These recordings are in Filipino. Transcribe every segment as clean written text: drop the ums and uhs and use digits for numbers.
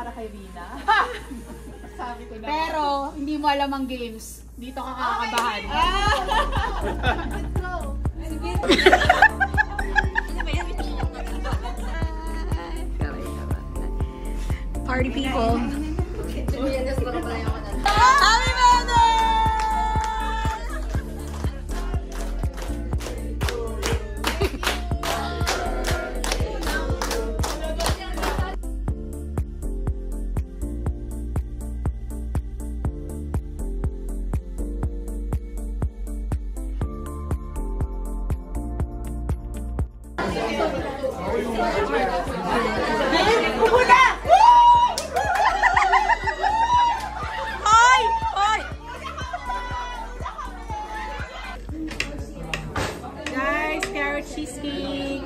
para kay Rina. Sabi ko na. Pero, hindi mo alam ang games. Dito ka kakakabahan. Let's go! Sige. Party people. Happy birthday! Guys, carrot cheesecake.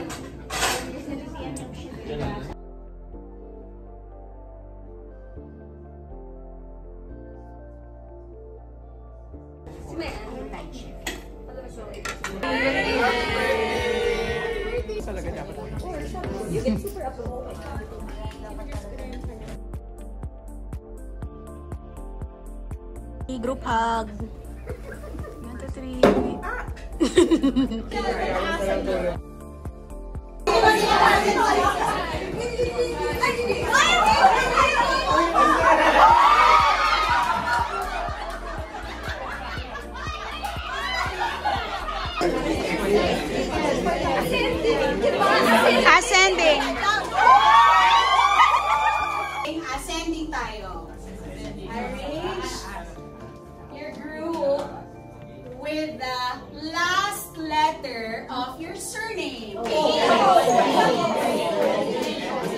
Group hug. 1, 2, 3. Ascending. Ascending tayo. Arrange your group with the last letter of your surname.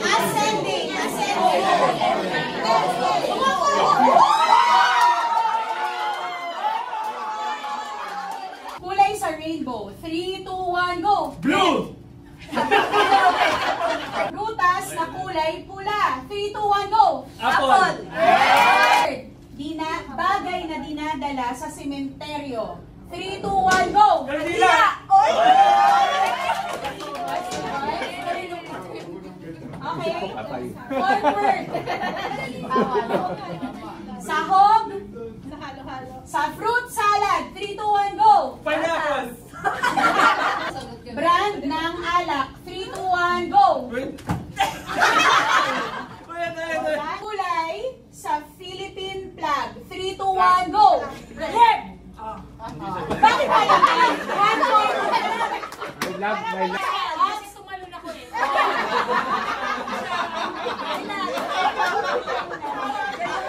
Ascending. Kulay sa rainbow. 3, 2, 1, go! Blue! Prutas na kulay pula. 3, 2, 1, go! Apple! Third, bagay na dinadala sa sementeryo. 3, 2, 1, go! Kandila! Okay. Fourth word. Sahog. Sa halo-halo. Sa fruit salad. 3, 2, 1, go! Pineapple! Brand ng alak. 3, 2, 1, go! Kulay sa Philippine flag. 3, 2, 1, go! Red! Bakit ba yan? Tumalun ako eh.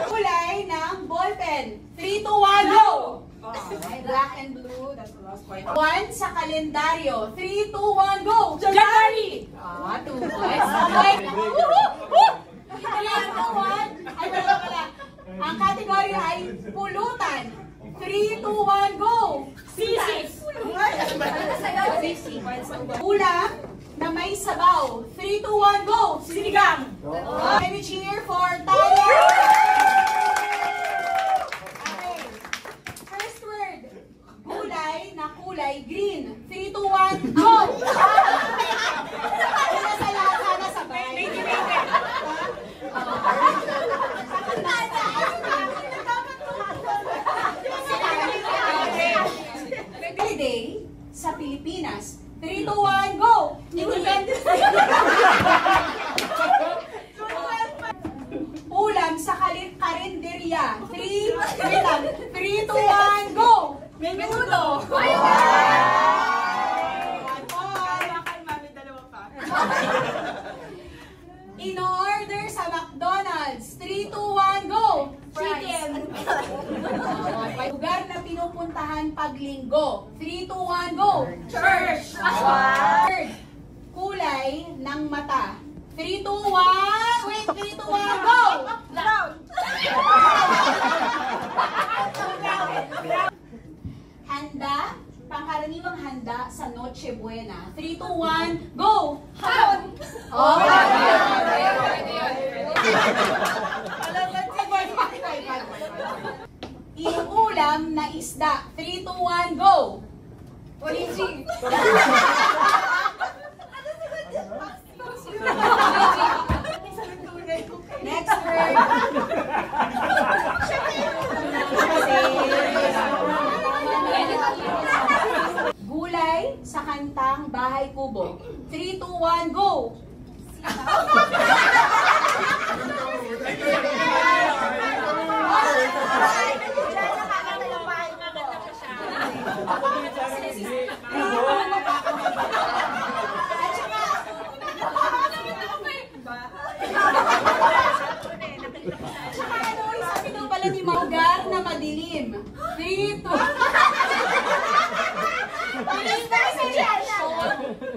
Kulay ng ballpen. 3, 2, 1, go! Black and blue. That's the last point. 1 sa kalendaryo. 3, 2, 1, go! January! 2 points. Okay. Ay, wala pala. Ang category ay pulutan. 3, 2, 1, go! Sisis! Ulam na may sabaw. 3, 2, 1, go! Sinigang! Can we cheer for Tyler? Okay. First word. Gulay na kulay green. 3, 2, 1, go! Una sa lahat, sana sabay. Holiday sa Pilipinas. 3, 2, 1, go! Ulam sa karinderya. 3, 2, 1, go! Menudo! In order sa McDonald's. 3, 2, 1, go! Chicken! Lugar na pinupuntahan pag linggo. 3, 2, 1, go! Church! Third, kulay ng mata. 3, 2, 1, wait, 3, 2, 1, go! Brown! Handa, pangkaraniwang handa sa Noche Buena. 3, 2, 1, go! Hapon! Oh! Inuulam na isda. 3, 2, 1, go! Origi! Next word. 3, 2, 1, go!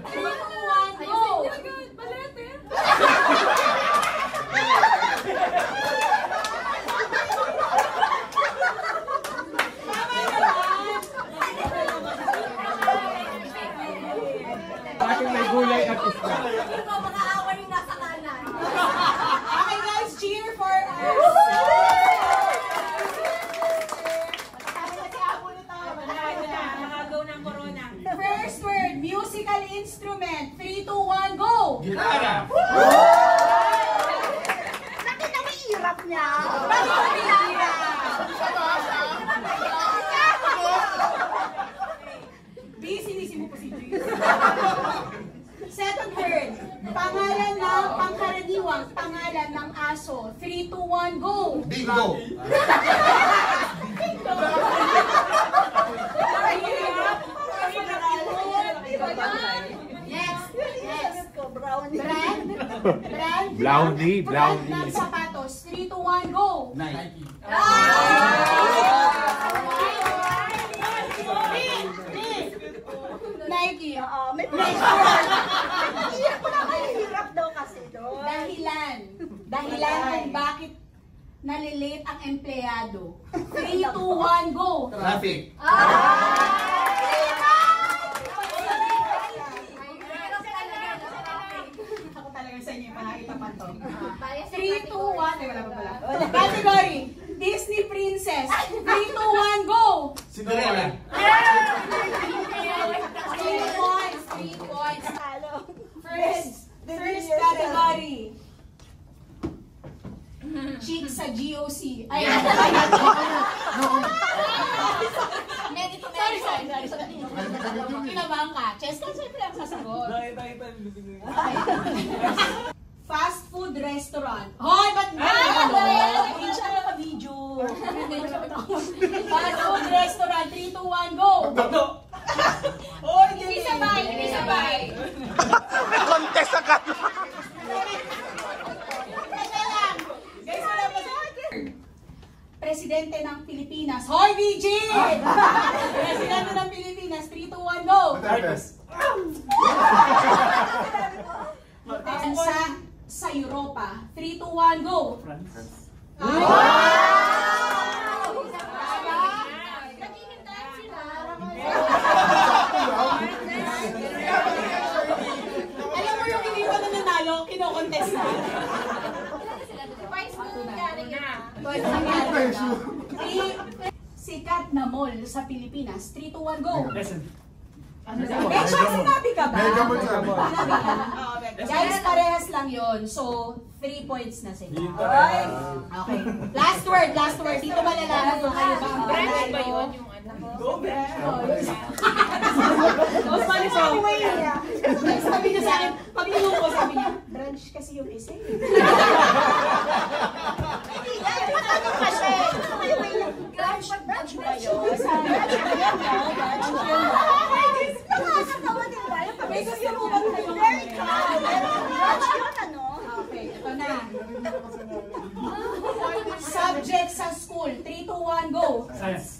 3, 2, 1, go! Bakit may gulay at isda? Ikaw, makaawa yung nasa kanan. Okay guys, cheer for us! First word, musical instrument. 3, 2, 1, go! Gitara! Bakit ang hirap niya? Bakit ang hirap? Busy mo po si Juice. Second word, pangalan ng pangkaraniwang pangalan ng aso. 3, 2, 1, go! Bingo! Next. Brand Brownie, brand brownie. ng sapatos. 3, 2, 1, go! Nike. Nike. May hirap daw kasi doon. Dahilan kung bakit nalilate ang empleyado. 3, 2, 1, go! Traffic. Ako talaga sa inyo, panakita pa to. 3, 2, 1. Three, 1. Ay, wala pa pala. Category, Disney Princess. 3, 2, 1, go! Cinderella. 3 points. 3 points. First category. Chick sa GOC. Ay, sorry. Kinabahan ka. Chess ka, siyempre ang sasagot. Fast food restaurant. Hoy, ba't ba? Hindi siya naka-video. Fast food restaurant. 3, 2, 1, go! Hindi sabay. Contest ang kayo! Guys, wala pa sa Presidente ng Pilipinas. Hoy, VJ! Presidente ng Pilipinas. 3, 2, 1, go! Bansa sa Europa. 3, 2, 1, go! Alam mo yung hindi pa na nanalo, kinokontest na. Sikat na mall sa Pilipinas. 3, 2, 1, go! Betcha, sinabi ka ba? Mega Mall sabi. Sinabi ka? Guys, parehas lang yon. So, 3 points na sila. Okay. Last word. Dito malalaman kung kayo ba ang Brand ba yun yung Sabi niya sa akin, pag ko, sabi niya, branch kasi yung isa eh. Branch ba yun? May gusto mo ba kayo? Very calm. Branch yun, ano? Okay, ito na. Subject sa school. 3, 2, 1, go! Science.